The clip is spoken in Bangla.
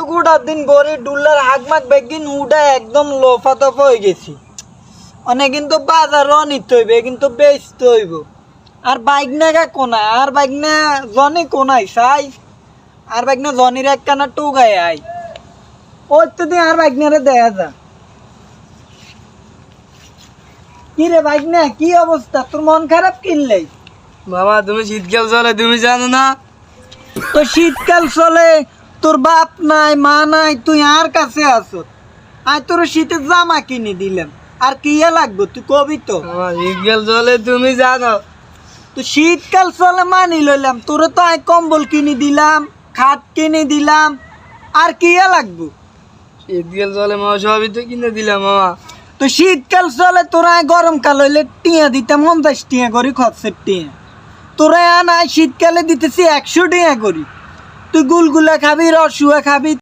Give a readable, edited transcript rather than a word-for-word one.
গোটা দিন গড়ি ডুলার হাগমাগ বেগিন উডা একদম লোফা তফা হয়ে গেছি। অনেক কিন্তু বাজারও নিতে হইবে, কিন্তু বেচতে হইব। আর বাইক নাগা কোনায়, আর বাইক না জনি কোনায় চাই, আর বাইক না জনির একখানা টুগায় আই ওই তো দিয়ে আর বাইক নারে দেখা যা। কি রে বাইক না, কি অবস্থা? তোর মন খারাপ কিনলে? বাবা তুমি শীতকাল চলে তুমি জানো না? তো শীতকাল চলে, তোর বাপ নাই মা নাই, তুই আর কাছে আছো। আয় তোর শীতের জামা কিনে দিলাম, আর কি লাগবে তুই কবি তো। শীতকাল চলে তুমি জানো? তো শীতকাল চলে মানি লইলাম, তোরে তো আয় কম্বল কিনে দিলাম, খাট কিনে দিলাম, আর কি লাগবে? শীতকাল চলে মামা সবই তো কিনে দিলাম মামা। তো শীতকাল চলে তোরা আয় গরমকাল হইলে টিয়া দিতাম 50 টিয়া করি খরচের টিয়া, তোরা আয় শীতকালে দিতেছি 100 টিয়া করি। তুই গুলগুলা খাবি, রসুয়া খাবি।